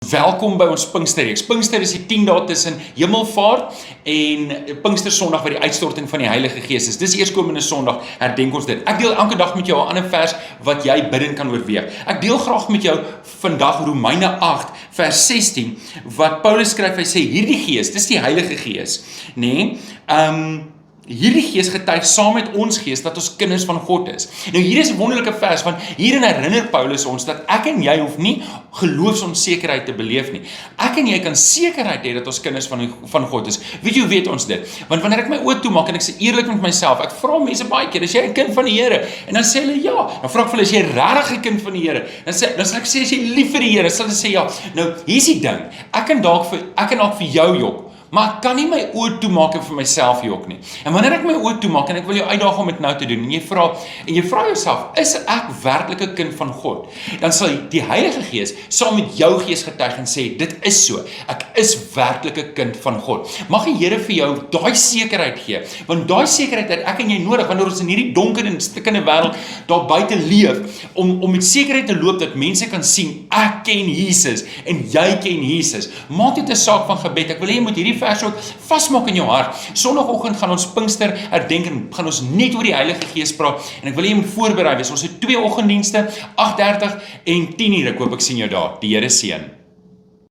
Welkom by ons Pinksterreeks. Pinkster is die 10 dae tussen Hemelvaart en Pinkstersondag wat die uitstorting van die Heilige Gees is. Dis eerskomende Sondag, herdenk ons dit. Ek deel elke dag met jou 'n ander vers wat jy bidden kan oorweeg. Ek deel graag met jou vandag Romeine 8 vers 16 wat Paulus skryf, hy sê hierdie Gees, dis die Heilige Gees, nê? Hierdie Gees getuig saam met ons gees dat ons kinders van God is. Nou hier is 'n wonderlike vers, want hierin herinner Paulus ons dat ek en jy hoef nie geloofsonsekerheid te beleef nie. Ek en jy kan sekerheid hê dat ons kinders van God is. Weet jy hoe weet ons dit? Want wanneer ek my oë toemaak en ek sê eerlik met myself, ek vra mense baie keer, is jy 'n kind van die Here? En dan sê hulle ja. Dan vra ek vir hulle, is jy regtig 'n kind van die Here? Dan sal ek sê, is jy lief vir die Here? Sal hulle sê ja. Nou, hier's die ding. Ek kan dalk vir jou jok, maar ek kan nie my oë toemaak en vir myself jok nie. En wanneer ek my oë toemaak, en ek wil jou uitdaag om dit nou te doen, en jy vra jouself, is ek werklik 'n kind van God? Dan sal die Heilige Gees saam met jou gees getuig en sê, dit is so, ek is werklik 'n kind van God. Mag die Here vir jou daai sekerheid gee, want daai sekerheid het ek en jy nodig, wanneer ons in hierdie donker en stikkende wêreld daar buite leef, om met sekerheid te loop dat mense kan sien, ek ken Jesus, en jy ken Jesus. Maak dit 'n saak van gebed. Ek wil hê jy moet hierdie vers ook vasmaak in jou hart. Sondagoggend gaan ons Pinkster herdenk en gaan ons net oor die Heilige Gees praat. En ek wil hê jy moet voorberei wees. Ons het 2 oggenddienste, 8:30 en 10:00. Ek hoop ek sien jou daar. Die Here seën.